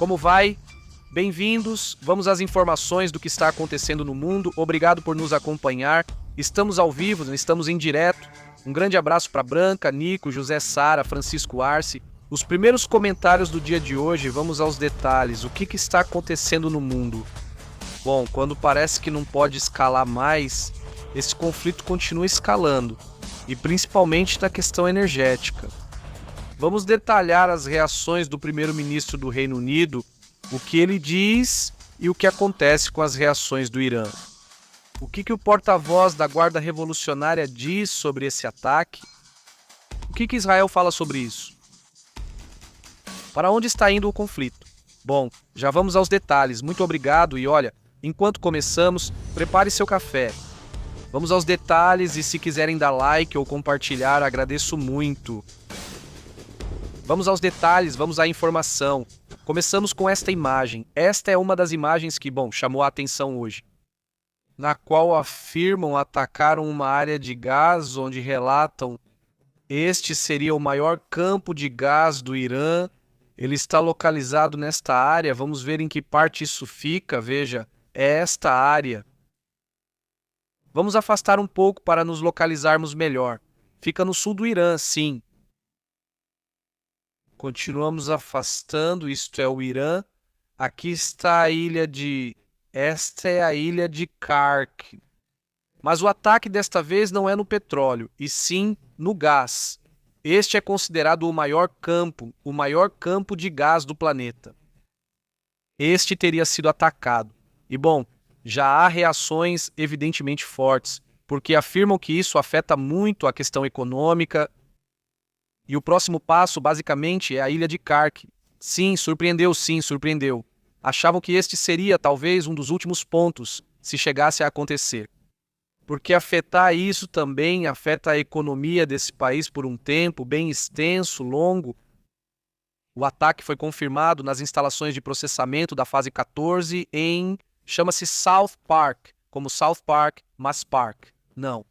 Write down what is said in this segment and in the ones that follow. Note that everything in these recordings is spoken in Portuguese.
Como vai? Bem-vindos, vamos às informações do que está acontecendo no mundo. Obrigado por nos acompanhar. Estamos ao vivo, estamos em direto. Um grande abraço para Branca, Nico, José Sara, Francisco Arce. Os primeiros comentários do dia de hoje, vamos aos detalhes. O que está acontecendo no mundo? Bom, quando parece que não pode escalar mais, esse conflito continua escalando, e principalmente na questão energética. Vamos detalhar as reações do primeiro-ministro do Reino Unido, o que ele diz e o que acontece com as reações do Irã. O que o porta-voz da Guarda Revolucionária diz sobre esse ataque? O que Israel fala sobre isso? Para onde está indo o conflito? Bom, já vamos aos detalhes. Muito obrigado e olha, enquanto começamos, prepare seu café. Vamos aos detalhes e se quiserem dar like ou compartilhar, agradeço muito. Vamos aos detalhes, vamos à informação. Começamos com esta imagem. Esta é uma das imagens que, chamou a atenção hoje, na qual afirmam atacaram uma área de gás onde relatam este seria o maior campo de gás do Irã. Ele está localizado nesta área. Vamos ver em que parte isso fica. Veja, é esta área. Vamos afastar um pouco para nos localizarmos melhor. Fica no sul do Irã, sim. Continuamos afastando, isto é o Irã. Aqui está a ilha de... Esta é a ilha de Kark. Mas o ataque desta vez não é no petróleo, e sim no gás. Este é considerado o maior campo de gás do planeta. Este teria sido atacado. E já há reações evidentemente fortes, porque afirmam que isso afeta muito a questão econômica. E o próximo passo, basicamente, é a ilha de Kark. Sim, surpreendeu. Achavam que este seria, talvez, um dos últimos pontos, se chegasse a acontecer. Porque afetar isso também afeta a economia desse país por um tempo bem extenso, longo. O ataque foi confirmado nas instalações de processamento da fase 14 chama-se South Park, como South Park, mas Park. Não.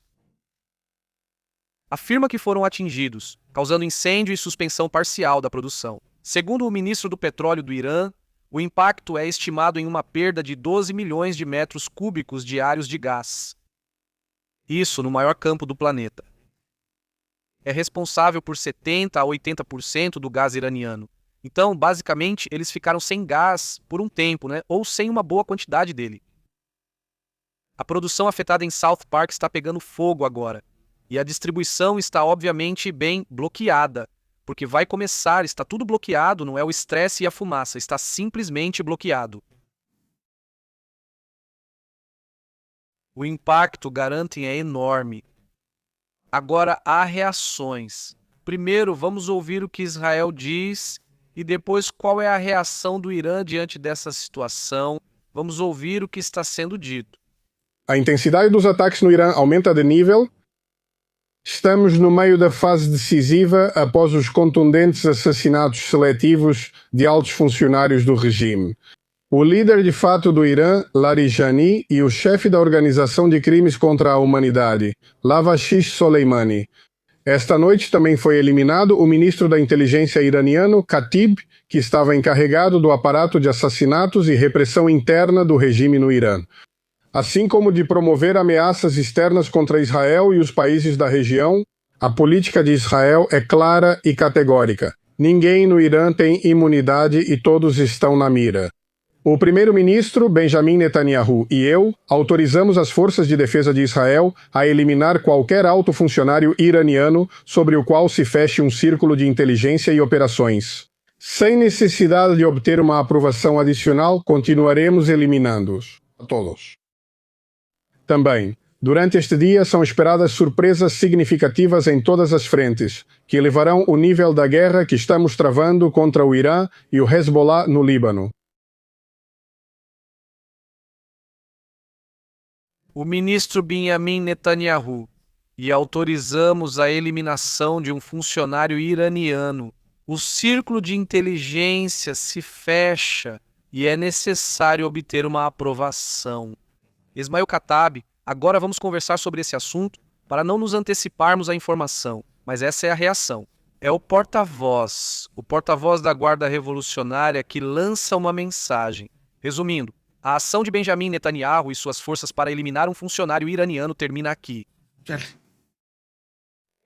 Afirma que foram atingidos, causando incêndio e suspensão parcial da produção. Segundo o ministro do Petróleo do Irã, o impacto é estimado em uma perda de 12 milhões de metros cúbicos diários de gás. Isso no maior campo do planeta. É responsável por 70% a 80% do gás iraniano. Então, basicamente, eles ficaram sem gás por um tempo, ou sem uma boa quantidade dele. A produção afetada em South Park está pegando fogo agora. E a distribuição está, obviamente, bem bloqueada, porque vai começar, está tudo bloqueado, não é o estresse e a fumaça, está simplesmente bloqueado. O impacto, garantem, é enorme. Agora, há reações. Primeiro, vamos ouvir o que Israel diz e depois qual é a reação do Irã diante dessa situação. Vamos ouvir o que está sendo dito. A intensidade dos ataques no Irã aumenta de nível. Estamos no meio da fase decisiva após os contundentes assassinatos seletivos de altos funcionários do regime. O líder de fato do Irã, Larijani, e o chefe da Organização de Crimes contra a Humanidade, Lavashish Soleimani. Esta noite também foi eliminado o ministro da inteligência iraniano, Khatib, que estava encarregado do aparato de assassinatos e repressão interna do regime no Irã, assim como de promover ameaças externas contra Israel e os países da região. A política de Israel é clara e categórica. Ninguém no Irã tem imunidade e todos estão na mira. O primeiro-ministro Benjamin Netanyahu e eu autorizamos as forças de defesa de Israel a eliminar qualquer alto funcionário iraniano sobre o qual se feche um círculo de inteligência e operações. Sem necessidade de obter uma aprovação adicional, continuaremos eliminando-os. A todos. Também, durante este dia são esperadas surpresas significativas em todas as frentes, que elevarão o nível da guerra que estamos travando contra o Irã e o Hezbollah no Líbano. O ministro Benjamin Netanyahu, e autorizamos a eliminação de um funcionário iraniano. O círculo de inteligência se fecha e é necessário obter uma aprovação. Ismael Khattab, agora vamos conversar sobre esse assunto para não nos anteciparmos à informação, mas essa é a reação. É o porta-voz da Guarda Revolucionária que lança uma mensagem. Resumindo, a ação de Benjamin Netanyahu e suas forças para eliminar um funcionário iraniano termina aqui.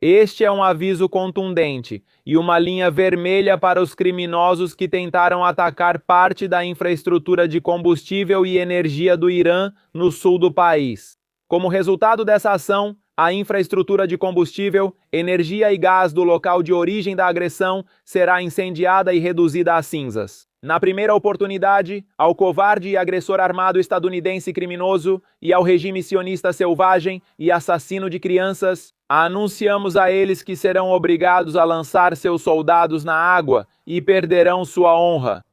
Este é um aviso contundente e uma linha vermelha para os criminosos que tentaram atacar parte da infraestrutura de combustível e energia do Irã no sul do país. Como resultado dessa ação, a infraestrutura de combustível, energia e gás do local de origem da agressão será incendiada e reduzida a cinzas. Na primeira oportunidade, ao covarde e agressor armado estadunidense criminoso e ao regime sionista selvagem e assassino de crianças, anunciamos a eles que serão obrigados a lançar seus soldados na água e perderão sua honra.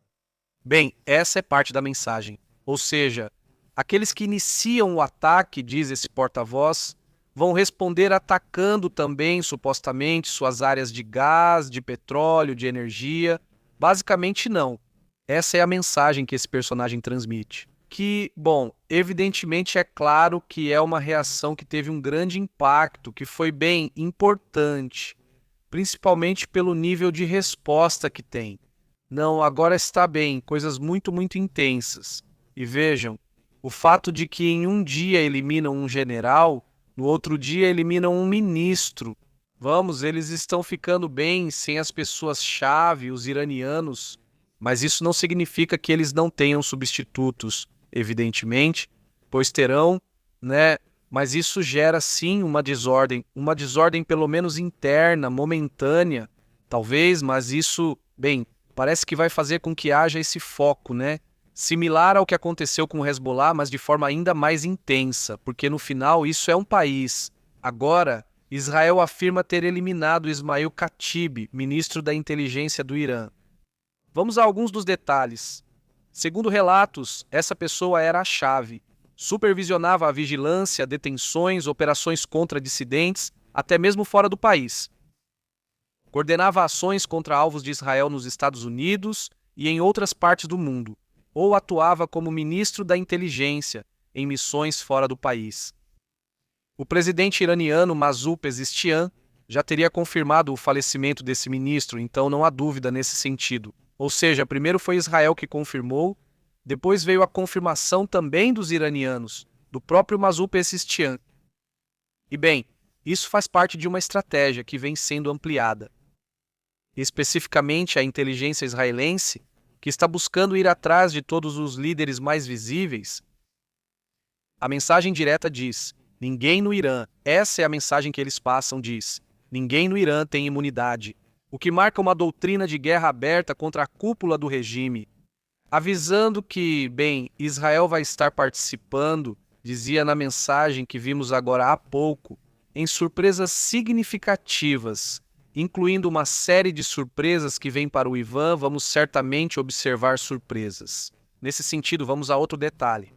Bem, essa é parte da mensagem. Ou seja, aqueles que iniciam o ataque, diz esse porta-voz, vão responder atacando também, supostamente, suas áreas de gás, de petróleo, de energia. Basicamente, não. Essa é a mensagem que esse personagem transmite. Que, bom, evidentemente é claro que é uma reação que teve um grande impacto, que foi bem importante, principalmente pelo nível de resposta que tem. Não, agora está bem, coisas muito, muito intensas. E vejam, o fato de que em um dia eliminam um general, no outro dia eliminam um ministro. Vamos, eles estão ficando bem sem as pessoas-chave, os iranianos, mas isso não significa que eles não tenham substitutos, evidentemente, pois terão, né? Mas isso gera sim uma desordem pelo menos interna, momentânea, talvez, mas isso, bem, parece que vai fazer com que haja esse foco, né? Similar ao que aconteceu com o Hezbollah, mas de forma ainda mais intensa, porque no final isso é um país. Agora, Israel afirma ter eliminado Ismail Khatib, ministro da inteligência do Irã. Vamos a alguns dos detalhes. Segundo relatos, essa pessoa era a chave. Supervisionava a vigilância, detenções, operações contra dissidentes, até mesmo fora do país. Coordenava ações contra alvos de Israel nos Estados Unidos e em outras partes do mundo, ou atuava como ministro da inteligência em missões fora do país. O presidente iraniano Massoud Pezeshkian já teria confirmado o falecimento desse ministro, então não há dúvida nesse sentido. Ou seja, primeiro foi Israel que confirmou, depois veio a confirmação também dos iranianos, do próprio Massoud Pezeshkian. E bem, isso faz parte de uma estratégia que vem sendo ampliada. Especificamente a inteligência israelense, que está buscando ir atrás de todos os líderes mais visíveis. A mensagem direta diz: ninguém no Irã, essa é a mensagem que eles passam, diz: ninguém no Irã tem imunidade. O que marca uma doutrina de guerra aberta contra a cúpula do regime, avisando que, bem, Israel vai estar participando, dizia na mensagem que vimos agora há pouco, em surpresas significativas, incluindo uma série de surpresas que vem para o Ivan, vamos certamente observar surpresas. Nesse sentido, vamos a outro detalhe.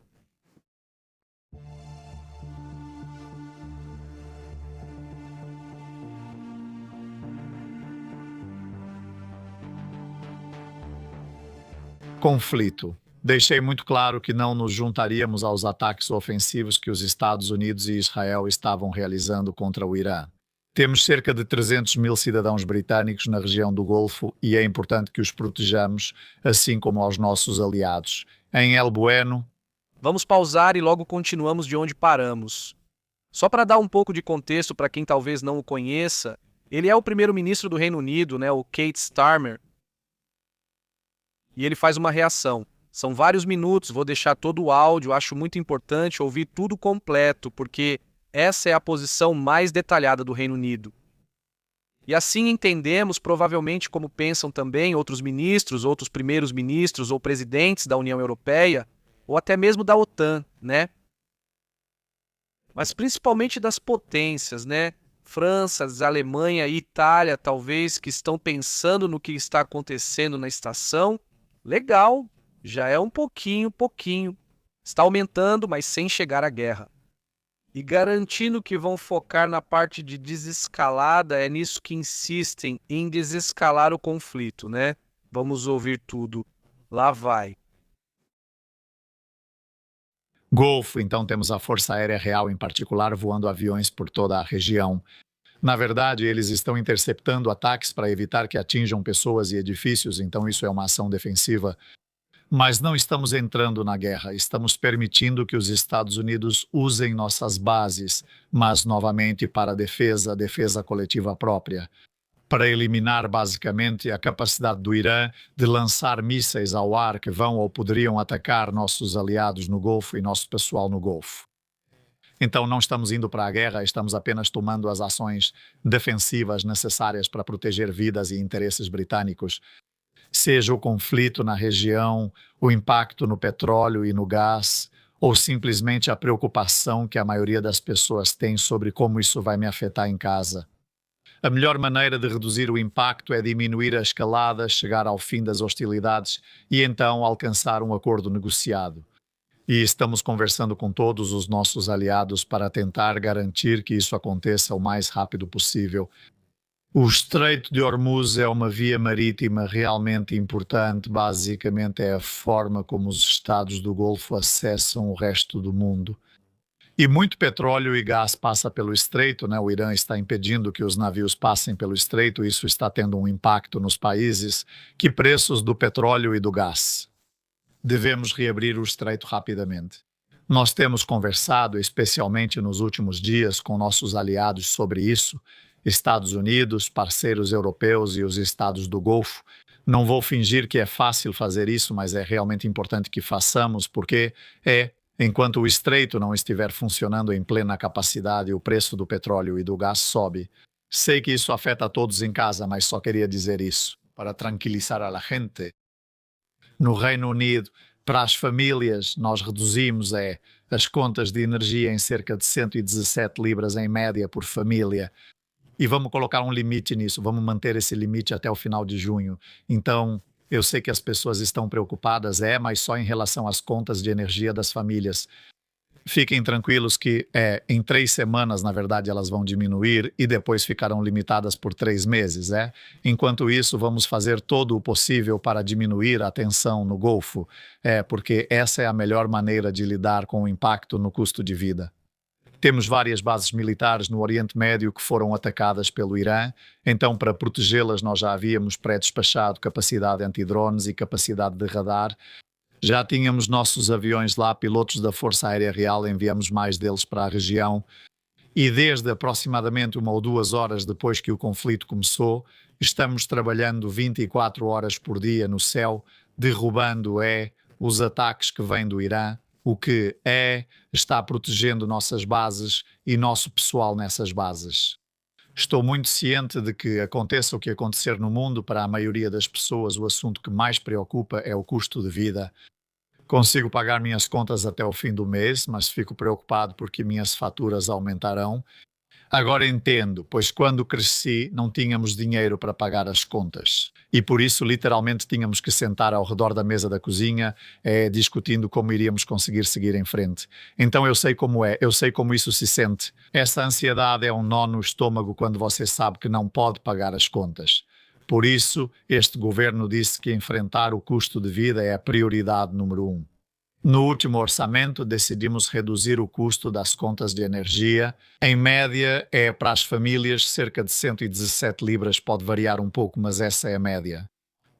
Conflito. Deixei muito claro que não nos juntaríamos aos ataques ofensivos que os Estados Unidos e Israel estavam realizando contra o Irã. Temos cerca de 300 mil cidadãos britânicos na região do Golfo e é importante que os protejamos, assim como aos nossos aliados. Em El Bueno... Vamos pausar e logo continuamos de onde paramos. Só para dar um pouco de contexto para quem talvez não o conheça, ele é o primeiro-ministro do Reino Unido, né, o Keir Starmer, e ele faz uma reação. São vários minutos, vou deixar todo o áudio, acho muito importante ouvir tudo completo, porque essa é a posição mais detalhada do Reino Unido. E assim entendemos, provavelmente como pensam também outros ministros, outros primeiros ministros ou presidentes da União Europeia, ou até mesmo da OTAN, né? Mas principalmente das potências, né? França, Alemanha e Itália, talvez, que estão pensando no que está acontecendo na estação. Legal, já é um pouquinho. Está aumentando, mas sem chegar à guerra. E garantindo que vão focar na parte de desescalada, é nisso que insistem, em desescalar o conflito, né? Vamos ouvir tudo. Lá vai. Golfo, então temos a Força Aérea Real em particular voando aviões por toda a região. Na verdade, eles estão interceptando ataques para evitar que atinjam pessoas e edifícios, então isso é uma ação defensiva. Mas não estamos entrando na guerra, estamos permitindo que os Estados Unidos usem nossas bases, mas novamente para a defesa coletiva própria, para eliminar basicamente a capacidade do Irã de lançar mísseis ao ar que vão ou poderiam atacar nossos aliados no Golfo e nosso pessoal no Golfo. Então não estamos indo para a guerra, estamos apenas tomando as ações defensivas necessárias para proteger vidas e interesses britânicos. Seja o conflito na região, o impacto no petróleo e no gás, ou simplesmente a preocupação que a maioria das pessoas tem sobre como isso vai me afetar em casa. A melhor maneira de reduzir o impacto é diminuir a escalada, chegar ao fim das hostilidades e então alcançar um acordo negociado. E estamos conversando com todos os nossos aliados para tentar garantir que isso aconteça o mais rápido possível. O Estreito de Hormuz é uma via marítima realmente importante, basicamente é a forma como os estados do Golfo acessam o resto do mundo. E muito petróleo e gás passa pelo estreito, né? O Irã está impedindo que os navios passem pelo estreito, isso está tendo um impacto nos países. Que preços do petróleo e do gás? Devemos reabrir o estreito rapidamente. Nós temos conversado, especialmente nos últimos dias, com nossos aliados sobre isso, Estados Unidos, parceiros europeus e os estados do Golfo. Não vou fingir que é fácil fazer isso, mas é realmente importante que façamos, porque enquanto o estreito não estiver funcionando em plena capacidade, o preço do petróleo e do gás sobe. Sei que isso afeta a todos em casa, mas só queria dizer isso, para tranquilizar a gente. No Reino Unido, para as famílias, nós reduzimos as contas de energia em cerca de 117 libras em média por família. E vamos colocar um limite nisso, vamos manter esse limite até o final de junho. Então, eu sei que as pessoas estão preocupadas, mas só em relação às contas de energia das famílias. Fiquem tranquilos que em 3 semanas, na verdade, elas vão diminuir e depois ficarão limitadas por 3 meses. Enquanto isso, vamos fazer todo o possível para diminuir a tensão no Golfo, porque essa é a melhor maneira de lidar com o impacto no custo de vida. Temos várias bases militares no Oriente Médio que foram atacadas pelo Irã, então para protegê-las nós já havíamos pré-despachado capacidade antidrones e capacidade de radar. Já tínhamos nossos aviões lá, pilotos da Força Aérea Real, enviamos mais deles para a região. E desde aproximadamente 1 ou 2 horas depois que o conflito começou, estamos trabalhando 24 horas por dia no céu, derrubando os ataques que vêm do Irã, o que está protegendo nossas bases e nosso pessoal nessas bases. Estou muito ciente de que aconteça o que acontecer no mundo, para a maioria das pessoas o assunto que mais preocupa é o custo de vida. Consigo pagar minhas contas até o fim do mês, mas fico preocupado porque minhas faturas aumentarão. Agora entendo, pois quando cresci não tínhamos dinheiro para pagar as contas. E por isso literalmente tínhamos que sentar ao redor da mesa da cozinha, discutindo como iríamos conseguir seguir em frente. Então eu sei como eu sei como isso se sente. Essa ansiedade é um nó no estômago quando você sabe que não pode pagar as contas. Por isso, este governo disse que enfrentar o custo de vida é a prioridade número 1. No último orçamento, decidimos reduzir o custo das contas de energia. Em média, para as famílias, cerca de 117 libras, pode variar um pouco, mas essa é a média.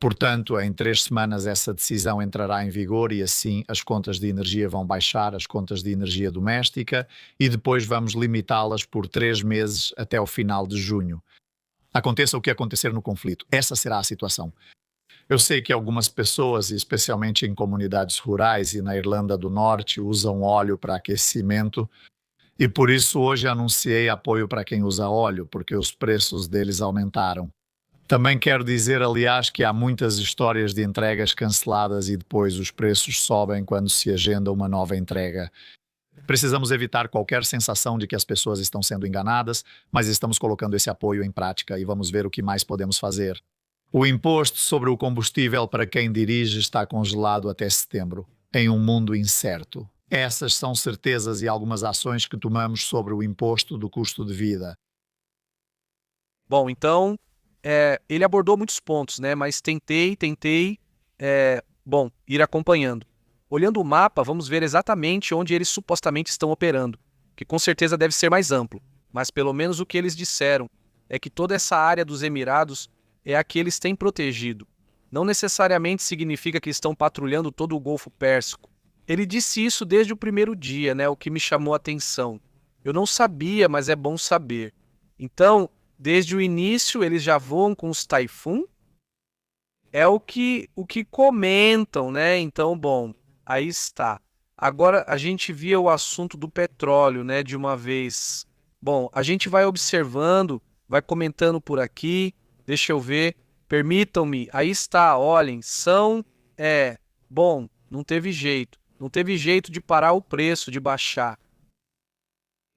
Portanto, em 3 semanas essa decisão entrará em vigor e assim as contas de energia vão baixar, as contas de energia doméstica, e depois vamos limitá-las por 3 meses até o final de junho. Aconteça o que acontecer no conflito, essa será a situação. Eu sei que algumas pessoas, especialmente em comunidades rurais e na Irlanda do Norte, usam óleo para aquecimento e por isso hoje anunciei apoio para quem usa óleo, porque os preços deles aumentaram. Também quero dizer, aliás, que há muitas histórias de entregas canceladas e depois os preços sobem quando se agenda uma nova entrega. Precisamos evitar qualquer sensação de que as pessoas estão sendo enganadas, mas estamos colocando esse apoio em prática e vamos ver o que mais podemos fazer. O imposto sobre o combustível para quem dirige está congelado até setembro, em um mundo incerto. Essas são certezas e algumas ações que tomamos sobre o imposto do custo de vida. Bom, então, ele abordou muitos pontos, né? Mas tentei, ir acompanhando. Olhando o mapa, vamos ver exatamente onde eles supostamente estão operando, que com certeza deve ser mais amplo. mas pelo menos o que eles disseram é que toda essa área dos Emirados é a que eles têm protegido. Não necessariamente significa que estão patrulhando todo o Golfo Pérsico. Ele disse isso desde o primeiro dia, né? O que me chamou a atenção. Eu não sabia, mas é bom saber. Então, desde o início, eles já voam com os Typhoon? É o que comentam, né? Então, bom, aí está. Agora a gente via o assunto do petróleo, né? De uma vez. Bom, a gente vai observando, vai comentando por aqui. Deixa eu ver. Permitam-me. Aí está, olhem, bom, não teve jeito. Não teve jeito de parar o preço, de baixar.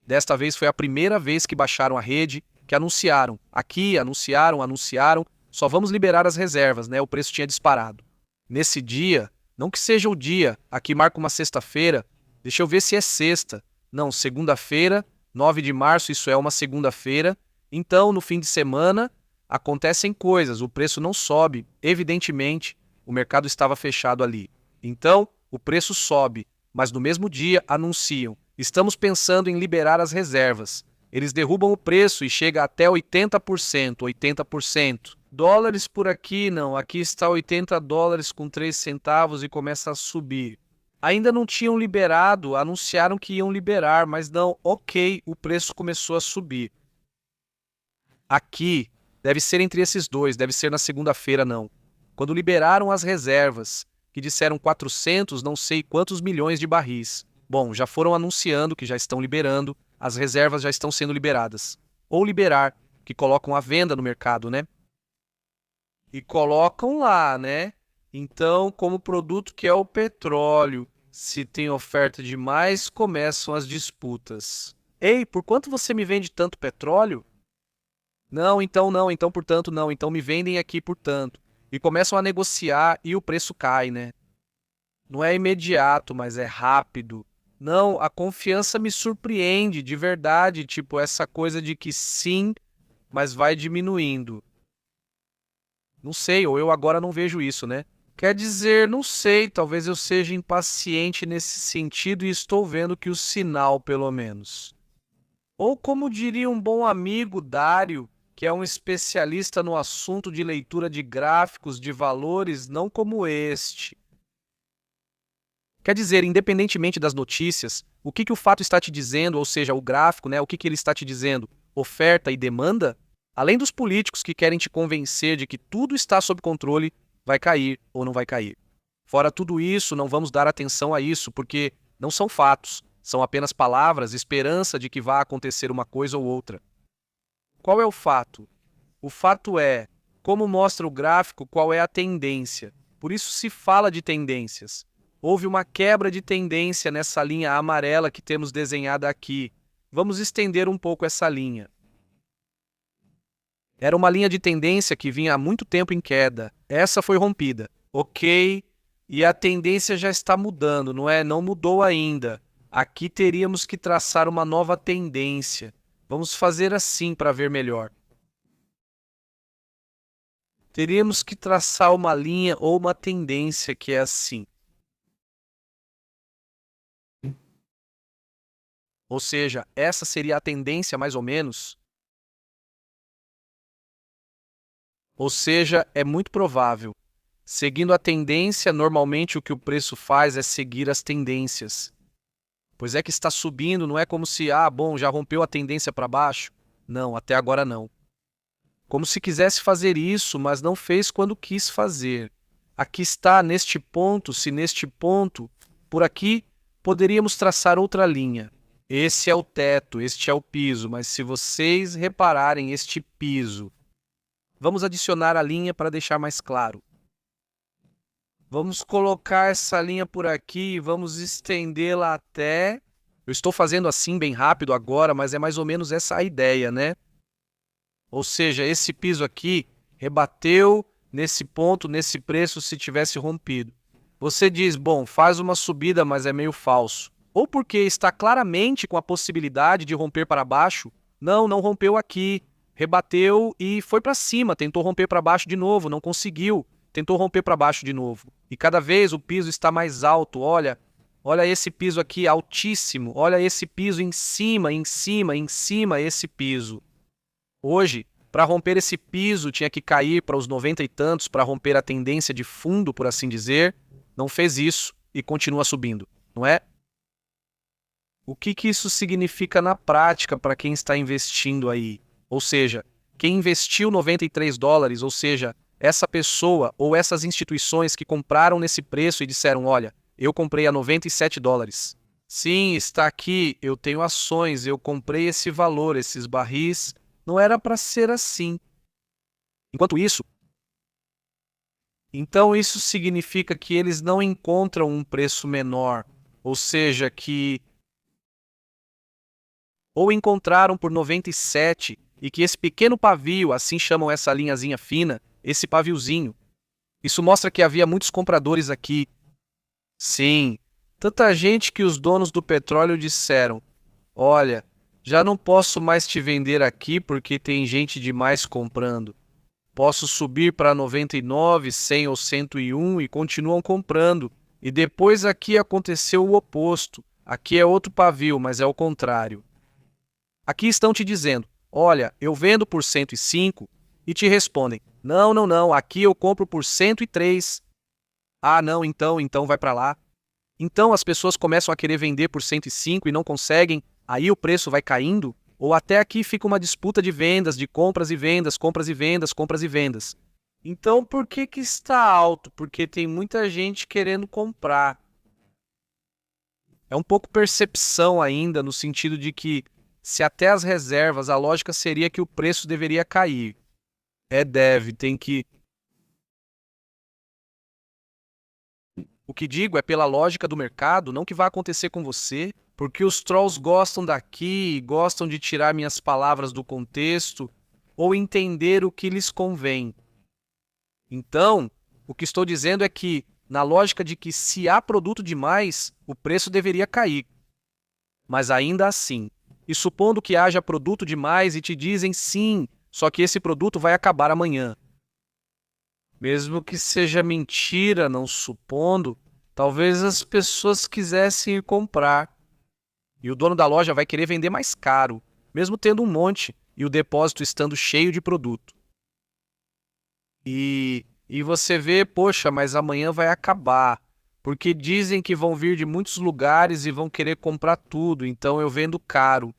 Desta vez foi a primeira vez que baixaram a rede, que anunciaram. Aqui, anunciaram. Só vamos liberar as reservas, né? O preço tinha disparado. Nesse dia, não que seja o dia, aqui marca uma sexta-feira. Deixa eu ver se é sexta. Não, segunda-feira, 9 de março, isso é uma segunda-feira. Então, no fim de semana, acontecem coisas, o preço não sobe. Evidentemente, o mercado estava fechado ali. Então, o preço sobe, mas no mesmo dia anunciam: estamos pensando em liberar as reservas. Eles derrubam o preço e chega até 80%. Dólares por aqui, não. Aqui está 80 dólares com 3 centavos e começa a subir. Ainda não tinham liberado, anunciaram que iam liberar, mas não, ok, o preço começou a subir. Aqui, deve ser entre esses dois, deve ser na segunda-feira, não. Quando liberaram as reservas, que disseram 400, não sei quantos milhões de barris. Bom, já foram anunciando que já estão liberando, as reservas já estão sendo liberadas. Ou liberar, que colocam à venda no mercado, né? E colocam lá, né? Então, como produto que é o petróleo, se tem oferta demais, começam as disputas. Ei, por quanto você me vende tanto petróleo? Não, portanto, não. Então me vendem aqui por tanto. E começam a negociar e o preço cai, né? Não é imediato, mas é rápido. Não, a confiança me surpreende, de verdade. Tipo, essa coisa de que sim, mas vai diminuindo. Não sei, ou eu agora não vejo isso, né? Quer dizer, não sei, talvez eu seja impaciente nesse sentido e estou vendo que o sinal, pelo menos. Ou como diria um bom amigo, Dário, que é um especialista no assunto de leitura de gráficos de valores, não como este. Quer dizer, independentemente das notícias, o que o fato está te dizendo, ou seja, o gráfico, né, o que ele está te dizendo? Oferta e demanda? Além dos políticos que querem te convencer de que tudo está sob controle, vai cair ou não vai cair. Fora tudo isso, não vamos dar atenção a isso, porque não são fatos, são apenas palavras, esperança de que vá acontecer uma coisa ou outra. Qual é o fato? O fato é, como mostra o gráfico, qual é a tendência. Por isso se fala de tendências. Houve uma quebra de tendência nessa linha amarela que temos desenhada aqui. Vamos estender um pouco essa linha. Era uma linha de tendência que vinha há muito tempo em queda. Essa foi rompida. Ok, e a tendência já está mudando, não é? Não mudou ainda. Aqui teríamos que traçar uma nova tendência. Vamos fazer assim para ver melhor. Teríamos que traçar uma linha ou uma tendência que é assim. Ou seja, essa seria a tendência mais ou menos. Ou seja, é muito provável. Seguindo a tendência, normalmente o que o preço faz é seguir as tendências. Pois é que está subindo, não é como se, já rompeu a tendência para baixo. Não, até agora não. Como se quisesse fazer isso, mas não fez quando quis fazer. Aqui está, neste ponto, se neste ponto, por aqui, poderíamos traçar outra linha. Esse é o teto, este é o piso, mas se vocês repararem este piso, vamos adicionar a linha para deixar mais claro. Vamos colocar essa linha por aqui e vamos estendê-la até... Eu estou fazendo assim bem rápido agora, mas é mais ou menos essa a ideia, né? Ou seja, esse piso aqui rebateu nesse ponto, nesse preço, se tivesse rompido. Você diz, bom, faz uma subida, mas é meio falso. Ou porque está claramente com a possibilidade de romper para baixo. Não rompeu aqui. Rebateu e foi para cima, tentou romper para baixo de novo, não conseguiu. Tentou romper para baixo de novo. E cada vez o piso está mais alto, olha Olha esse piso aqui altíssimo. Olha esse piso em cima, em cima, em cima, esse piso. Hoje, para romper esse piso, tinha que cair para os 90 e tantos para romper a tendência de fundo, por assim dizer. Não fez isso e continua subindo, não é? O que isso significa na prática para quem está investindo aí? Ou seja, quem investiu $93, ou seja, essa pessoa ou essas instituições que compraram nesse preço e disseram, olha, eu comprei a $97. Sim, está aqui, eu tenho ações, eu comprei esse valor, esses barris, não era para ser assim. Enquanto isso, então isso significa que eles não encontram um preço menor, ou seja, que ou encontraram por 97 e que esse pequeno pavio, assim chamam essa linhazinha fina, esse paviozinho, isso mostra que havia muitos compradores aqui. Sim, tanta gente que os donos do petróleo disseram, olha, já não posso mais te vender aqui porque tem gente demais comprando. Posso subir para 99, 100 ou 101 e continuam comprando. E depois aqui aconteceu o oposto. Aqui é outro pavio, mas é o contrário. Aqui estão te dizendo, olha, eu vendo por 105 e te respondem, não, não, não, aqui eu compro por 103. Ah, não, então vai para lá. Então as pessoas começam a querer vender por 105 e não conseguem, aí o preço vai caindo, ou até aqui fica uma disputa de vendas, de compras e vendas, compras e vendas, compras e vendas. Então por que está alto? Porque tem muita gente querendo comprar. É um pouco percepção ainda, no sentido de que se até as reservas, a lógica seria que o preço deveria cair. Tem que... O que digo é pela lógica do mercado, não que vai acontecer com você, porque os trolls gostam daqui, gostam de tirar minhas palavras do contexto, ou entender o que lhes convém. Então, o que estou dizendo é que, na lógica de que se há produto demais, o preço deveria cair. Mas ainda assim, e supondo que haja produto demais e te dizem sim, só que esse produto vai acabar amanhã. Mesmo que seja mentira, não supondo, talvez as pessoas quisessem ir comprar. E o dono da loja vai querer vender mais caro, mesmo tendo um monte e o depósito estando cheio de produto. E você vê, poxa, mas amanhã vai acabar, porque dizem que vão vir de muitos lugares e vão querer comprar tudo, então eu vendo caro.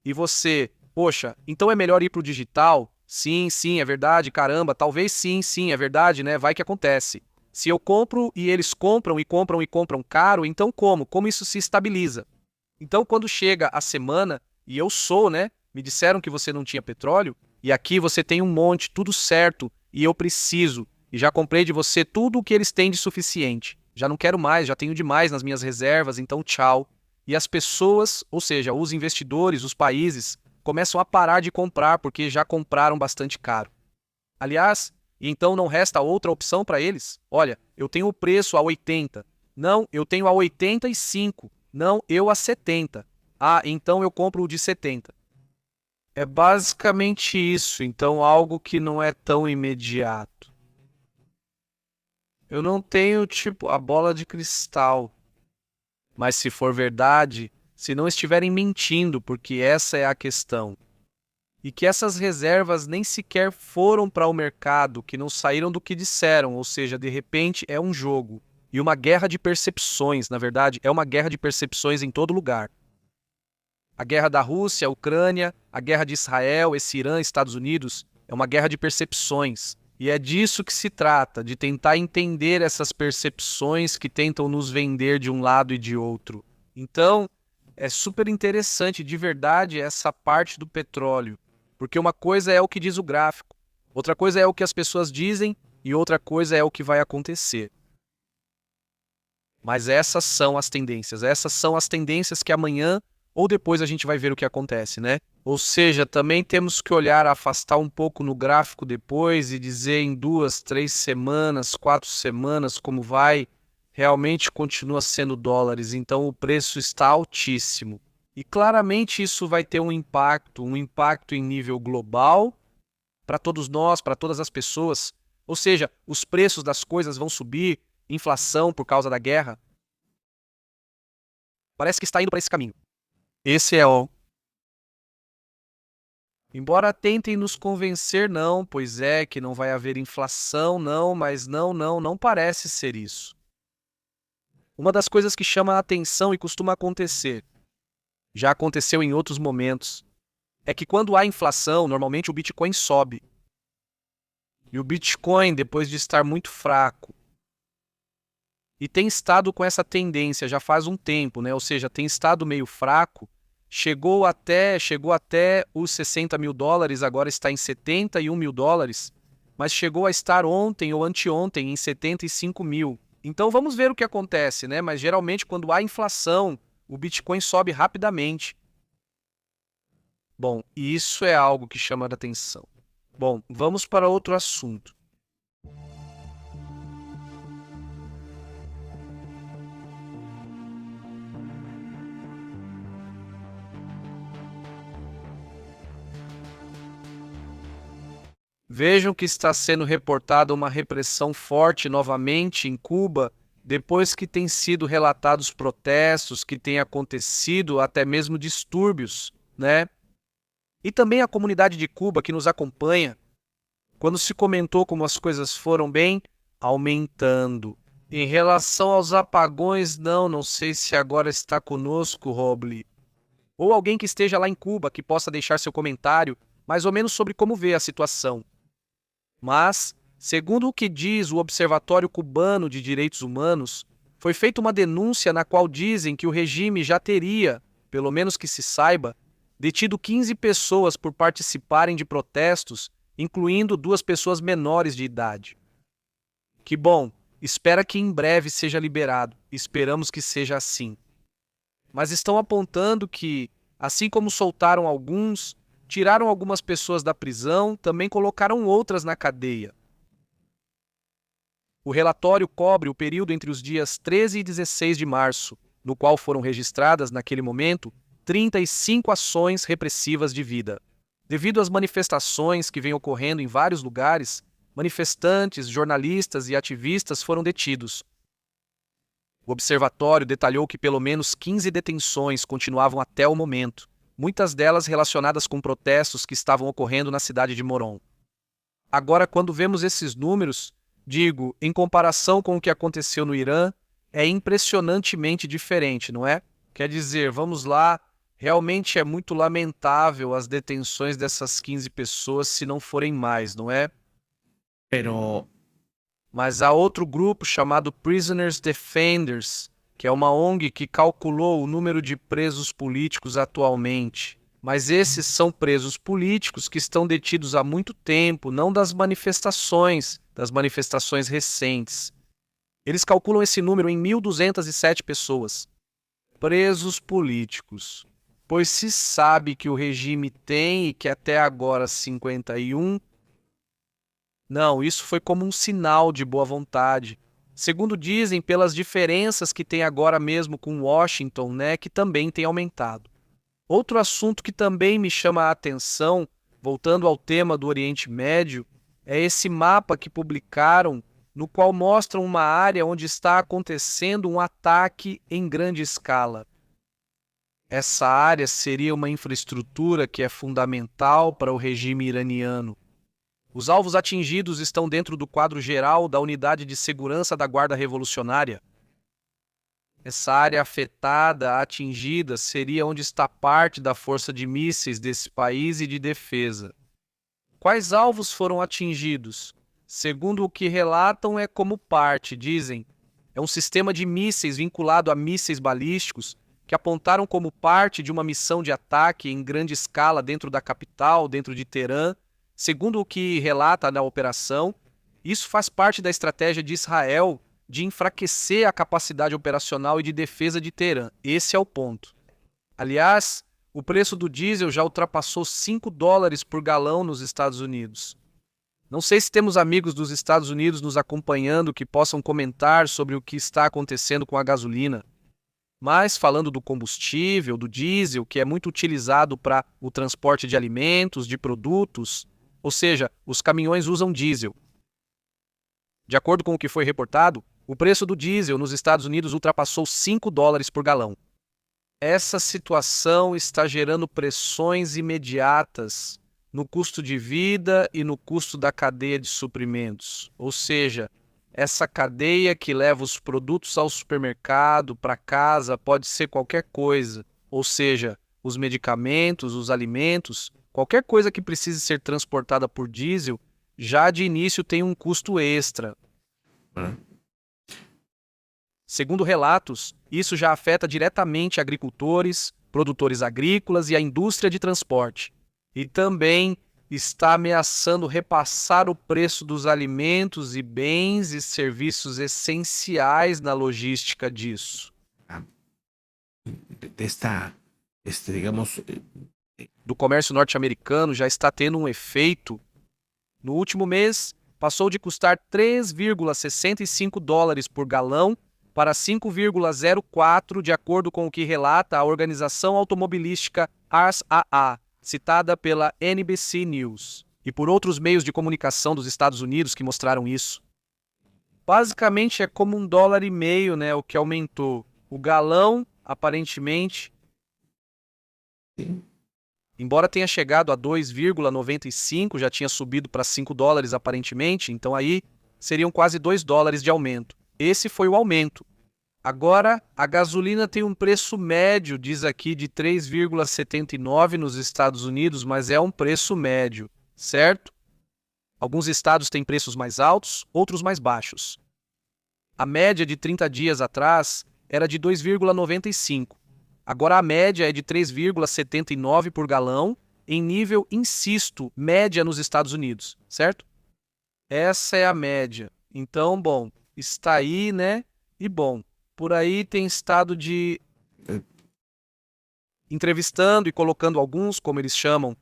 E você, poxa, então é melhor ir para o digital? Sim, sim, é verdade, caramba, talvez sim, sim, é verdade, né? Vai que acontece. Se eu compro e eles compram e compram e compram caro, então como? Como isso se estabiliza? Então quando chega a semana, e eu sou, né? Me disseram que você não tinha petróleo, e aqui você tem um monte, tudo certo, e eu preciso, e já comprei de você tudo o que eles têm de suficiente. Já não quero mais, já tenho demais nas minhas reservas, então tchau. E as pessoas, ou seja, os investidores, os países, começam a parar de comprar porque já compraram bastante caro. Aliás, então não resta outra opção para eles? Olha, eu tenho o preço a 80. Não, eu tenho a 85. Não, eu a 70. Ah, então eu compro o de 70. É basicamente isso, então algo que não é tão imediato. Eu não tenho, tipo, a bola de cristal. Mas se for verdade, se não estiverem mentindo, porque essa é a questão, e que essas reservas nem sequer foram para o mercado, que não saíram do que disseram, ou seja, de repente é um jogo, e uma guerra de percepções, na verdade, é uma guerra de percepções em todo lugar. A guerra da Rússia, a Ucrânia, a guerra de Israel, esse Irã, Estados Unidos, é uma guerra de percepções. E é disso que se trata, de tentar entender essas percepções que tentam nos vender de um lado e de outro. Então, é super interessante, de verdade, essa parte do petróleo. Porque uma coisa é o que diz o gráfico, outra coisa é o que as pessoas dizem e outra coisa é o que vai acontecer. Mas essas são as tendências que amanhã ou depois a gente vai ver o que acontece, né? Ou seja, também temos que olhar, afastar um pouco no gráfico depois e dizer em 2, 3 semanas, 4 semanas como vai. Realmente continua sendo dólares, então o preço está altíssimo. E claramente isso vai ter um impacto em nível global para todos nós, para todas as pessoas. Ou seja, os preços das coisas vão subir, inflação por causa da guerra. parece que está indo para esse caminho. Esse é o... Embora tentem nos convencer, não, pois é que não vai haver inflação, não, mas não parece ser isso. Uma das coisas que chama a atenção e costuma acontecer, já aconteceu em outros momentos, é que quando há inflação, normalmente o Bitcoin sobe. E o Bitcoin, depois de estar muito fraco, e tem estado com essa tendência já faz um tempo, né? Ou seja, tem estado meio fraco, chegou até os 60 mil dólares, agora está em 71 mil dólares, mas chegou a estar ontem ou anteontem em 75 mil. Então vamos ver o que acontece, né? Mas geralmente quando há inflação, o Bitcoin sobe rapidamente. Bom, isso é algo que chama a atenção. Bom, vamos para outro assunto. Vejam que está sendo reportada uma repressão forte novamente em Cuba, depois que têm sido relatados protestos, que têm acontecido até mesmo distúrbios, né? E também a comunidade de Cuba que nos acompanha, quando se comentou como as coisas foram bem, aumentando. Em relação aos apagões, não sei se agora está conosco, Roble. Ou alguém que esteja lá em Cuba que possa deixar seu comentário, mais ou menos sobre como vê a situação. Mas, segundo o que diz o Observatório Cubano de Direitos Humanos, foi feita uma denúncia na qual dizem que o regime já teria, pelo menos que se saiba, detido 15 pessoas por participarem de protestos, incluindo 2 pessoas menores de idade. Que bom, espera que em breve seja liberado, esperamos que seja assim. Mas estão apontando que, assim como soltaram alguns, tiraram algumas pessoas da prisão, também colocaram outras na cadeia. O relatório cobre o período entre os dias 13 e 16 de março, no qual foram registradas, naquele momento, 35 ações repressivas de vida. Devido às manifestações que vêm ocorrendo em vários lugares, manifestantes, jornalistas e ativistas foram detidos. O observatório detalhou que pelo menos 15 detenções continuavam até o momento, muitas delas relacionadas com protestos que estavam ocorrendo na cidade de Morón. Agora, quando vemos esses números, digo, em comparação com o que aconteceu no Irã, é impressionantemente diferente, não é? Quer dizer, vamos lá, realmente é muito lamentável as detenções dessas 15 pessoas, se não forem mais, não é? Mas há outro grupo chamado Prisoners Defenders, que é uma ONG que calculou o número de presos políticos atualmente. Mas esses são presos políticos que estão detidos há muito tempo, não das manifestações recentes. Eles calculam esse número em 1.207 pessoas. Presos políticos. Pois se sabe que o regime tem e que até agora 51... Não, isso foi como um sinal de boa vontade. Segundo dizem, pelas diferenças que tem agora mesmo com Washington, né, que também tem aumentado. Outro assunto que também me chama a atenção, voltando ao tema do Oriente Médio, é esse mapa que publicaram, no qual mostram uma área onde está acontecendo um ataque em grande escala. Essa área seria uma infraestrutura que é fundamental para o regime iraniano. Os alvos atingidos estão dentro do quadro geral da Unidade de Segurança da Guarda Revolucionária. Essa área afetada, atingida, seria onde está parte da força de mísseis desse país e de defesa. Quais alvos foram atingidos? Segundo o que relatam, é como parte, dizem. É um sistema de mísseis vinculado a mísseis balísticos que apontaram como parte de uma missão de ataque em grande escala dentro da capital, dentro de Teherã. Segundo o que relata na operação, isso faz parte da estratégia de Israel de enfraquecer a capacidade operacional e de defesa de Teherã. Esse é o ponto. Aliás, o preço do diesel já ultrapassou 5 dólares por galão nos Estados Unidos. Não sei se temos amigos dos Estados Unidos nos acompanhando que possam comentar sobre o que está acontecendo com a gasolina. Mas falando do combustível, do diesel, que é muito utilizado para o transporte de alimentos, de produtos, ou seja, os caminhões usam diesel. De acordo com o que foi reportado, o preço do diesel nos Estados Unidos ultrapassou 5 dólares por galão. Essa situação está gerando pressões imediatas no custo de vida e no custo da cadeia de suprimentos. Ou seja, essa cadeia que leva os produtos ao supermercado, para casa, pode ser qualquer coisa. Ou seja, os medicamentos, os alimentos, qualquer coisa que precise ser transportada por diesel, já de início tem um custo extra. Segundo relatos, isso já afeta diretamente agricultores, produtores agrícolas e a indústria de transporte. E também está ameaçando repassar o preço dos alimentos e bens e serviços essenciais na logística disso. Digamos, Do comércio norte-americano já está tendo um efeito. No último mês, passou de custar 3,65 dólares por galão para 5,04, de acordo com o que relata a organização automobilística ARSAA, citada pela NBC News, e por outros meios de comunicação dos Estados Unidos que mostraram isso. Basicamente é como $1,50, né, o que aumentou. O galão, aparentemente, embora tenha chegado a 2,95, já tinha subido para 5 dólares aparentemente, então aí seriam quase 2 dólares de aumento. Esse foi o aumento. Agora, a gasolina tem um preço médio, diz aqui, de 3,79 nos Estados Unidos, mas é um preço médio, certo? Alguns estados têm preços mais altos, outros mais baixos. A média de 30 dias atrás era de 2,95. Agora a média é de 3,79 por galão, em nível, insisto, média nos Estados Unidos, certo? Essa é a média. Então, bom, está aí, né? E bom, por aí tem estado de entrevistando e colocando alguns, como eles chamam.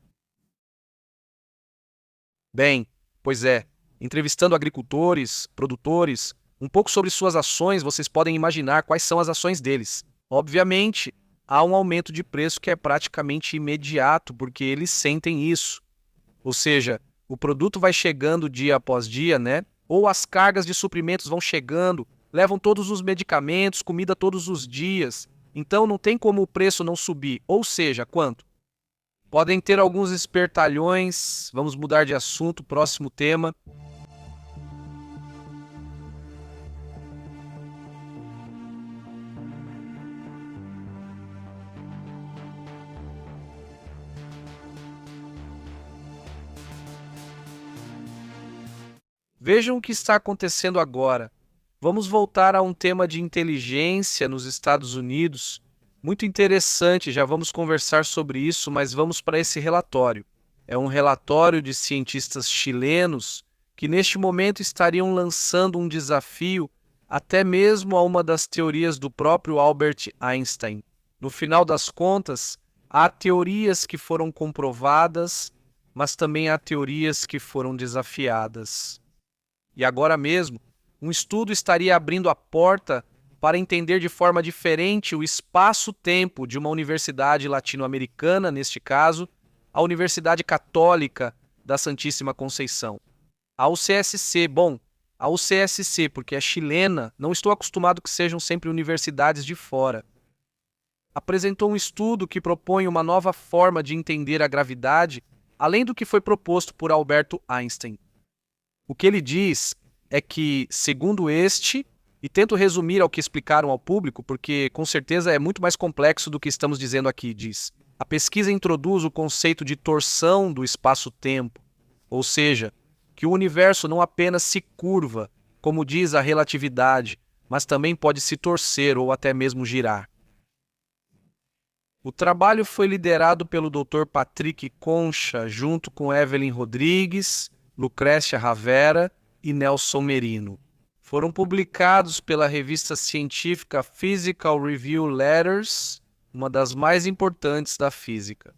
Bem, pois é, entrevistando agricultores, produtores, um pouco sobre suas ações, vocês podem imaginar quais são as ações deles. Obviamente, há um aumento de preço que é praticamente imediato, porque eles sentem isso. Ou seja, o produto vai chegando dia após dia, né? Ou as cargas de suprimentos vão chegando, levam todos os medicamentos, comida todos os dias. Então não tem como o preço não subir. Ou seja, quanto? Podem ter alguns espertalhões. Vamos mudar de assunto, próximo tema. Vejam o que está acontecendo agora. Vamos voltar a um tema de inteligência nos Estados Unidos. Muito interessante, já vamos conversar sobre isso, mas vamos para esse relatório. É um relatório de cientistas chilenos que neste momento estariam lançando um desafio até mesmo a uma das teorias do próprio Albert Einstein. No final das contas, há teorias que foram comprovadas, mas também há teorias que foram desafiadas. E agora mesmo, um estudo estaria abrindo a porta para entender de forma diferente o espaço-tempo de uma universidade latino-americana, neste caso, a Universidade Católica da Santíssima Conceição. A UCSC, a UCSC, porque é chilena, não estou acostumado que sejam sempre universidades de fora. Apresentou um estudo que propõe uma nova forma de entender a gravidade, além do que foi proposto por Albert Einstein. O que ele diz é que, segundo este, e tento resumir ao que explicaram ao público, porque com certeza é muito mais complexo do que estamos dizendo aqui, diz. A pesquisa introduz o conceito de torção do espaço-tempo, ou seja, que o universo não apenas se curva, como diz a relatividade, mas também pode se torcer ou até mesmo girar. O trabalho foi liderado pelo Dr. Patrick Concha, junto com Evelyn Rodrigues, Lucrécia Ravera e Nelson Merino. Foram publicados pela revista científica Physical Review Letters, uma das mais importantes da física.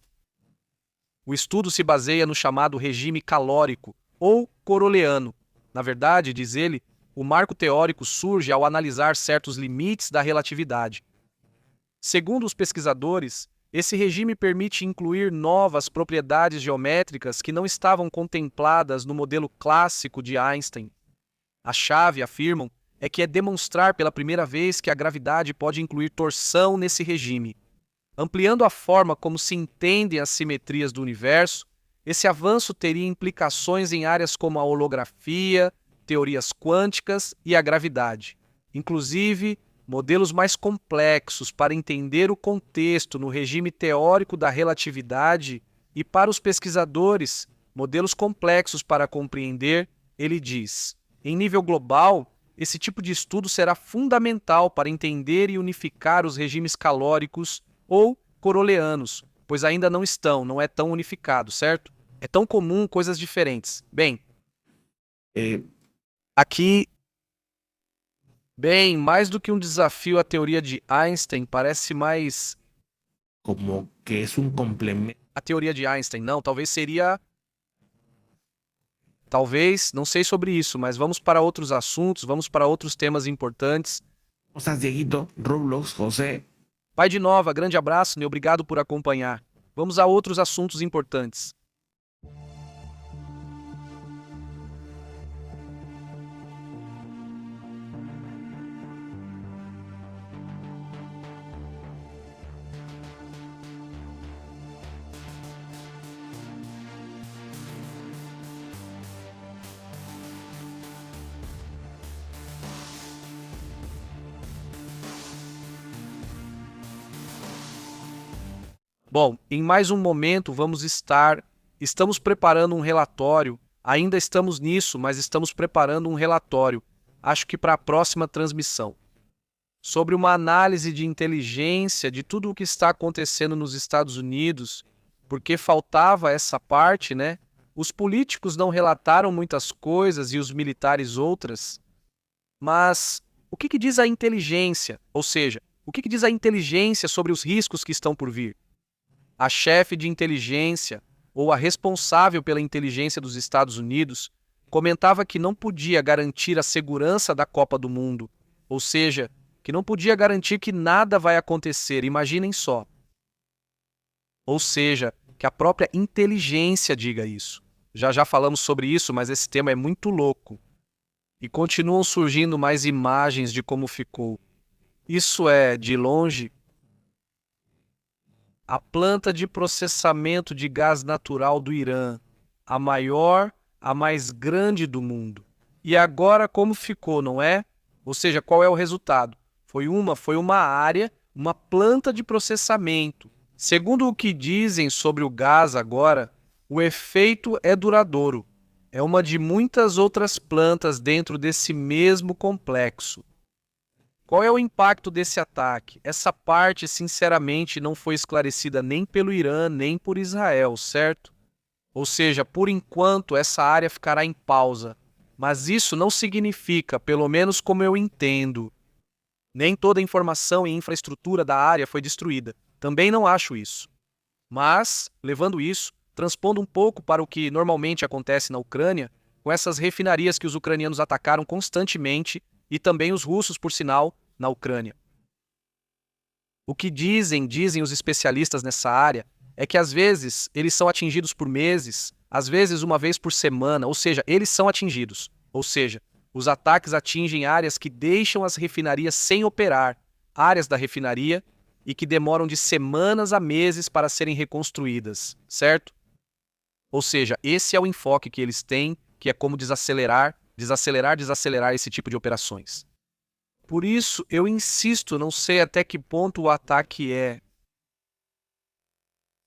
O estudo se baseia no chamado regime calórico, ou coroleano. Na verdade, diz ele, o marco teórico surge ao analisar certos limites da relatividade. Segundo os pesquisadores, esse regime permite incluir novas propriedades geométricas que não estavam contempladas no modelo clássico de Einstein. A chave, afirmam, é que é demonstrar pela primeira vez que a gravidade pode incluir torção nesse regime. Ampliando a forma como se entendem as simetrias do universo, esse avanço teria implicações em áreas como a holografia, teorias quânticas e a gravidade. Inclusive, modelos mais complexos para entender o contexto no regime teórico da relatividade e, para os pesquisadores, modelos complexos para compreender, ele diz, em nível global, esse tipo de estudo será fundamental para entender e unificar os regimes calóricos ou coroleanos, pois ainda não é tão unificado, certo? É tão comum coisas diferentes. Bem, eh, aqui, mais do que um desafio à teoria de Einstein, parece mais... como que es un complemento. A teoria de Einstein, não, talvez seria... Talvez, não sei sobre isso, mas vamos para outros assuntos, vamos para outros temas importantes. ¿Cómo estás, Dieguito? Roblox, José. Pai de Nova, grande abraço e obrigado por acompanhar. Vamos a outros assuntos importantes. Bom, em mais um momento estamos preparando um relatório, ainda estamos nisso, mas estamos preparando um relatório, acho que para a próxima transmissão, sobre uma análise de inteligência de tudo o que está acontecendo nos Estados Unidos, porque faltava essa parte, né? Os políticos não relataram muitas coisas e os militares outras, mas o que diz a inteligência? Ou seja, o que diz a inteligência sobre os riscos que estão por vir? A chefe de inteligência, ou a responsável pela inteligência dos Estados Unidos, comentava que não podia garantir a segurança da Copa do Mundo, ou seja, que não podia garantir que nada vai acontecer, imaginem só. Ou seja, que a própria inteligência diga isso. Já falamos sobre isso, mas esse tema é muito louco. E continuam surgindo mais imagens de como ficou. Isso é, de longe, a planta de processamento de gás natural do Irã, a maior, a mais grande do mundo. E agora como ficou, não é? Ou seja, qual é o resultado? Foi uma área, uma planta de processamento. Segundo o que dizem sobre o gás agora, o efeito é duradouro. É uma de muitas outras plantas dentro desse mesmo complexo. Qual é o impacto desse ataque? Essa parte, sinceramente, não foi esclarecida nem pelo Irã, nem por Israel, certo? Ou seja, por enquanto, essa área ficará em pausa. Mas isso não significa, pelo menos como eu entendo, nem toda a informação e infraestrutura da área foi destruída. Também não acho isso. Mas, levando isso, transpondo um pouco para o que normalmente acontece na Ucrânia, com essas refinarias que os ucranianos atacaram constantemente, e também os russos, por sinal, na Ucrânia. O que dizem os especialistas nessa área, é que às vezes eles são atingidos por meses, às vezes uma vez por semana, ou seja, eles são atingidos. Ou seja, os ataques atingem áreas que deixam as refinarias sem operar, áreas da refinaria, e que demoram de semanas a meses para serem reconstruídas, certo? Ou seja, esse é o enfoque que eles têm, que é como desacelerar esse tipo de operações. Por isso, eu insisto, não sei até que ponto o ataque é.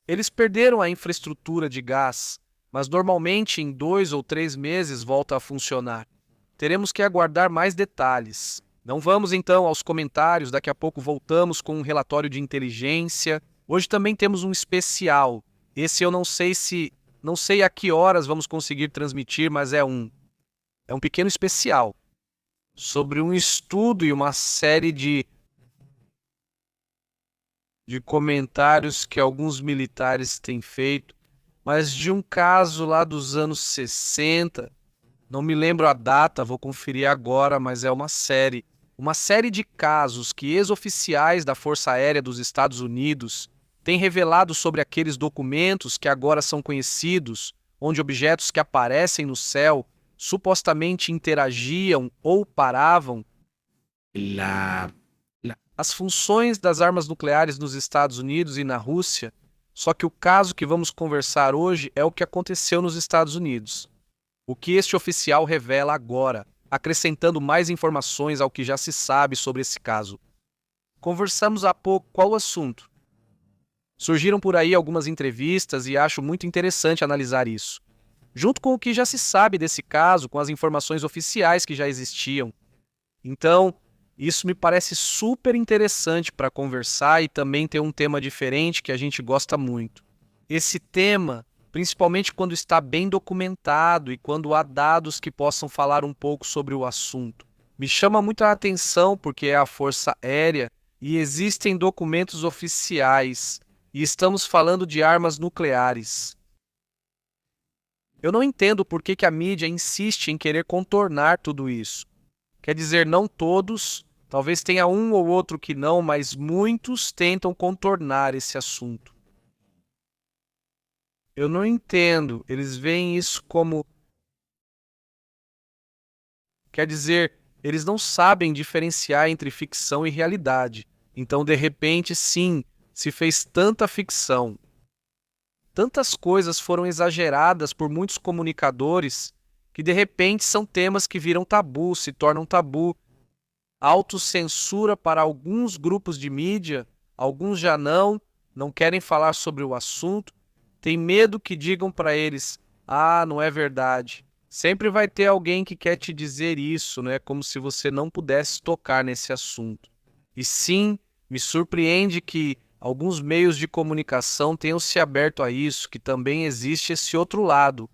Eles perderam a infraestrutura de gás, mas normalmente em 2 ou 3 meses volta a funcionar. Teremos que aguardar mais detalhes. Não vamos então aos comentários, daqui a pouco voltamos com um relatório de inteligência. Hoje também temos um especial. Esse eu não sei a que horas vamos conseguir transmitir, mas é um pequeno especial sobre um estudo e uma série de comentários que alguns militares têm feito, mas de um caso lá dos anos 60, não me lembro a data, vou conferir agora, mas é uma série de casos que ex-oficiais da Força Aérea dos Estados Unidos têm revelado sobre aqueles documentos que agora são conhecidos, onde objetos que aparecem no céu supostamente interagiam ou paravam. as funções das armas nucleares nos Estados Unidos e na Rússia, só que o caso que vamos conversar hoje é o que aconteceu nos Estados Unidos. O que este oficial revela agora, acrescentando mais informações ao que já se sabe sobre esse caso. Conversamos há pouco qual o assunto. Surgiram por aí algumas entrevistas e acho muito interessante analisar isso. Junto com o que já se sabe desse caso, com as informações oficiais que já existiam. Então, isso me parece super interessante para conversar e também ter um tema diferente que a gente gosta muito. Esse tema, principalmente quando está bem documentado e quando há dados que possam falar um pouco sobre o assunto. Me chama muito a atenção porque é a Força Aérea e existem documentos oficiais e estamos falando de armas nucleares. Eu não entendo por que a mídia insiste em querer contornar tudo isso. Quer dizer, não todos, talvez tenha um ou outro que não, mas muitos tentam contornar esse assunto. Eu não entendo, eles veem isso como... Quer dizer, eles não sabem diferenciar entre ficção e realidade. Então, de repente, sim, se fez tanta ficção. Tantas coisas foram exageradas por muitos comunicadores que, de repente, são temas que viram tabu, se tornam tabu. Autocensura para alguns grupos de mídia, alguns já não querem falar sobre o assunto, tem medo que digam para eles, não é verdade. Sempre vai ter alguém que quer te dizer isso, né? Como se você não pudesse tocar nesse assunto. E sim, me surpreende que alguns meios de comunicação tenham se aberto a isso, que também existe esse outro lado.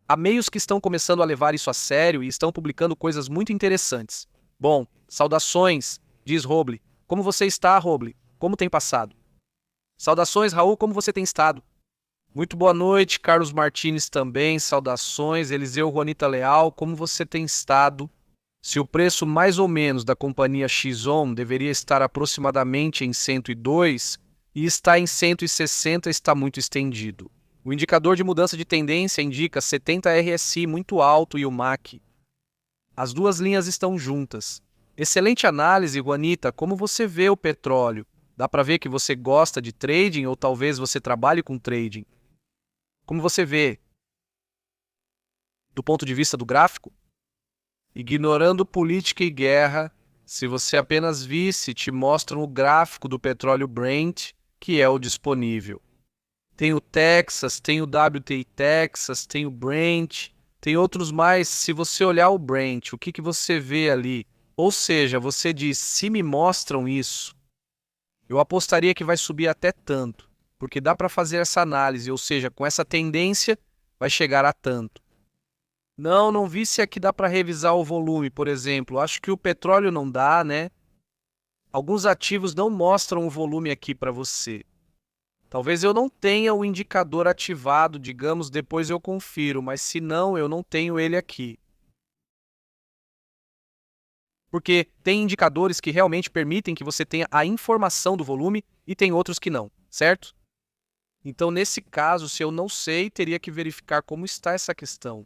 Há meios que estão começando a levar isso a sério e estão publicando coisas muito interessantes. Bom, saudações, diz Roble. Como você está, Roble? Como tem passado? Saudações, Raul, como você tem estado? Muito boa noite, Carlos Martins também, saudações. Eliseu Juanita Leal, como você tem estado? Se o preço mais ou menos da companhia X-On deveria estar aproximadamente em 102 e está em 160, está muito estendido. O indicador de mudança de tendência indica 70 RSI muito alto e o MAC. As duas linhas estão juntas. Excelente análise, Juanita. Como você vê o petróleo? Dá para ver que você gosta de trading ou talvez você trabalhe com trading. Como você vê? Do ponto de vista do gráfico? Ignorando política e guerra, se você apenas visse, te mostram o gráfico do petróleo Brent, que é o disponível. Tem o Texas, tem o WTI Texas, tem o Brent, tem outros mais. Se você olhar o Brent, o que você vê ali? Ou seja, você diz, se me mostram isso, eu apostaria que vai subir até tanto, porque dá para fazer essa análise, ou seja, com essa tendência vai chegar a tanto. Não vi se aqui dá para revisar o volume, por exemplo. Acho que o petróleo não dá, né? Alguns ativos não mostram o volume aqui para você. Talvez eu não tenha o indicador ativado, digamos, depois eu confiro, mas se não, eu não tenho ele aqui. Porque tem indicadores que realmente permitem que você tenha a informação do volume e tem outros que não, certo? Então, nesse caso, se eu não sei, teria que verificar como está essa questão.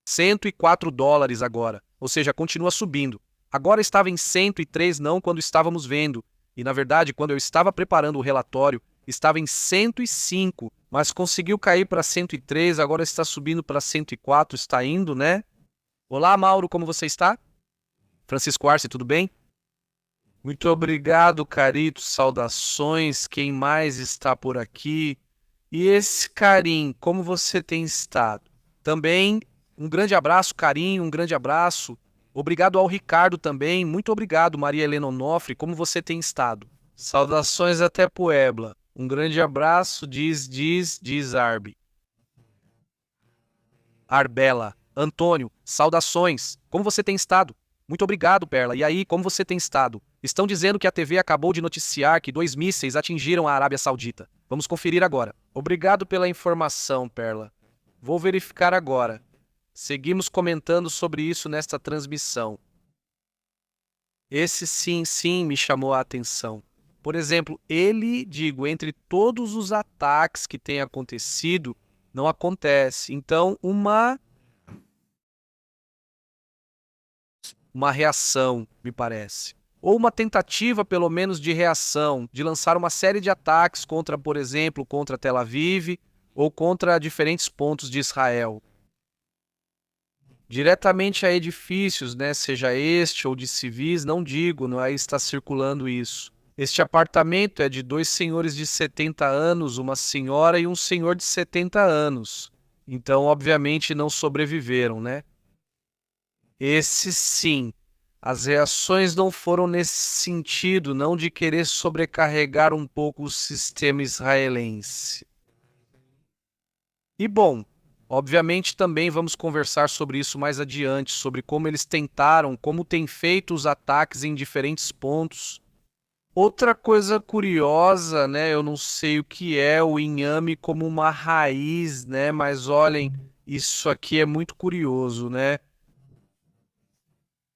104 dólares agora, ou seja, continua subindo. Agora estava em 103 não quando estávamos vendo, e na verdade quando eu estava preparando o relatório estava em 105, mas conseguiu cair para 103, agora está subindo para 104, está indo, né? Olá, Mauro, como você está? Francisco Arce, tudo bem? Muito obrigado, Carito, saudações, quem mais está por aqui? E esse Karim, como você tem estado? Também um grande abraço, carinho, um grande abraço. Obrigado ao Ricardo também. Muito obrigado, Maria Helena Onofre. Como você tem estado? Saudações até Puebla. Um grande abraço, diz Arbi. Arbela. Antônio, saudações. Como você tem estado? Muito obrigado, Perla. E aí, como você tem estado? Estão dizendo que a TV acabou de noticiar que 2 mísseis atingiram a Arábia Saudita. Vamos conferir agora. Obrigado pela informação, Perla. Vou verificar agora. Seguimos comentando sobre isso nesta transmissão. Esse sim me chamou a atenção. Por exemplo, entre todos os ataques que têm acontecido, não acontece. Então, uma reação, me parece. ou uma tentativa, pelo menos, de reação, de lançar uma série de ataques contra, por exemplo, contra Tel Aviv ou contra diferentes pontos de Israel. Diretamente a edifícios, né, seja este ou de civis, não digo, não aí está circulando isso. Este apartamento é de 2 senhores de 70 anos, uma senhora e um senhor de 70 anos. Então, obviamente, não sobreviveram, né? Esses sim. As reações não foram nesse sentido, não de querer sobrecarregar um pouco o sistema israelense. E bom, obviamente também vamos conversar sobre isso mais adiante, sobre como eles tentaram, como têm feito os ataques em diferentes pontos. Outra coisa curiosa, né, eu não sei o que é o inhame como uma raiz, né, mas olhem, isso aqui é muito curioso, né?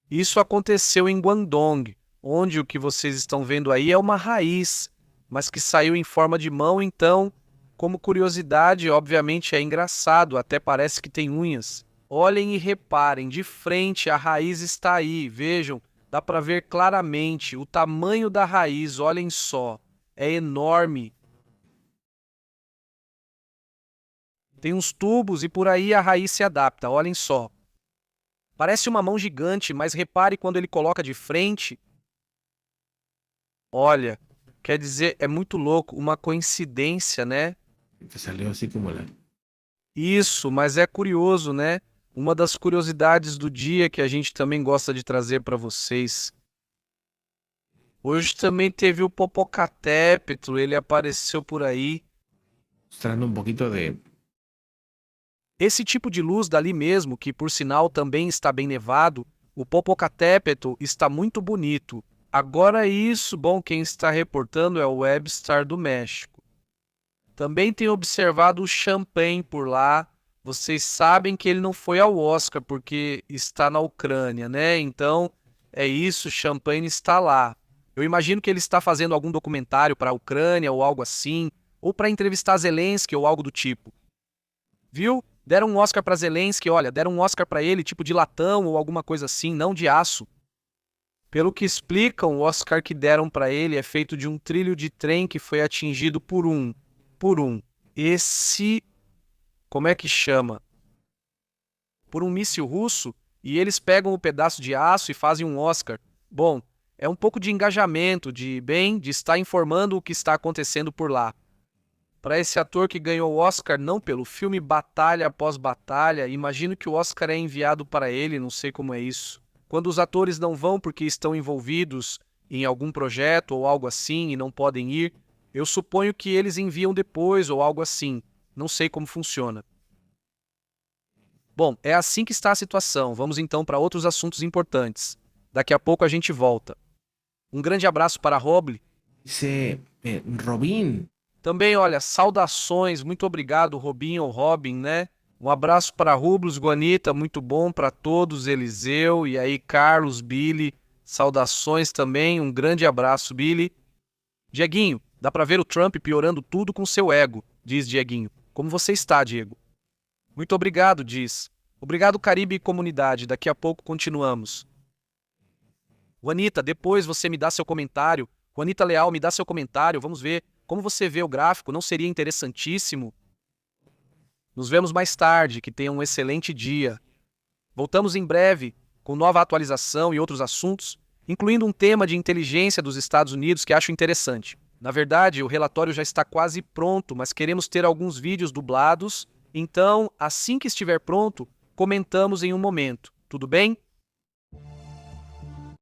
Isso aconteceu em Guangdong, onde o que vocês estão vendo aí é uma raiz, mas que saiu em forma de mão, então, como curiosidade, obviamente é engraçado, até parece que tem unhas. Olhem e reparem, de frente a raiz está aí, vejam, dá para ver claramente o tamanho da raiz, olhem só, é enorme. Tem uns tubos e por aí a raiz se adapta, olhem só. Parece uma mão gigante, mas repare quando ele coloca de frente. Olha, quer dizer, é muito louco, uma coincidência, né? Te salió así como la... Isso, mas é curioso, né? Uma das curiosidades do dia que a gente também gosta de trazer para vocês. Hoje também teve o Popocatépetl, ele apareceu por aí. Mostrando un poquito de... Esse tipo de luz dali mesmo, que por sinal também está bem nevado, o Popocatépetl está muito bonito. Agora isso, bom, quem está reportando é o Webstar do México. Também tem observado o Champagne por lá. Vocês sabem que ele não foi ao Oscar porque está na Ucrânia, né? Então, é isso, Champagne está lá. Eu imagino que ele está fazendo algum documentário para a Ucrânia ou algo assim, ou para entrevistar Zelensky ou algo do tipo. Viu? Deram um Oscar para Zelensky, olha, deram um Oscar para ele tipo de latão ou alguma coisa assim, não de aço. Pelo que explicam, o Oscar que deram para ele é feito de um trilho de trem que foi atingido por um. Esse, como é que chama? Por um míssil russo, e eles pegam o pedaço de aço e fazem um Oscar. Bom, é um pouco de engajamento, de estar informando o que está acontecendo por lá. Para esse ator que ganhou o Oscar não pelo filme Batalha Após Batalha, imagino que o Oscar é enviado para ele, não sei como é isso. Quando os atores não vão porque estão envolvidos em algum projeto ou algo assim e não podem ir, eu suponho que eles enviam depois ou algo assim. Não sei como funciona. Bom, é assim que está a situação. Vamos então para outros assuntos importantes. Daqui a pouco a gente volta. Um grande abraço para Roble. Dice Robin. Também, olha, saudações, muito obrigado, Robin ou Robin, né? Um abraço para Rublos, Guanita, muito bom para todos, Eliseu, e aí Carlos, Billy, saudações também, um grande abraço, Billy. Dieguinho, dá para ver o Trump piorando tudo com seu ego, diz Dieguinho. Como você está, Diego? Muito obrigado, diz. Obrigado, Caribe e comunidade, daqui a pouco continuamos. Juanita, depois você me dá seu comentário. Juanita Leal, me dá seu comentário, vamos ver. Como você vê o gráfico, não seria interessantíssimo? Nos vemos mais tarde, que tenha um excelente dia. Voltamos em breve, com nova atualização e outros assuntos, incluindo um tema de inteligência dos Estados Unidos que acho interessante. Na verdade, o relatório já está quase pronto, mas queremos ter alguns vídeos dublados, então, assim que estiver pronto, comentamos em um momento. Tudo bem?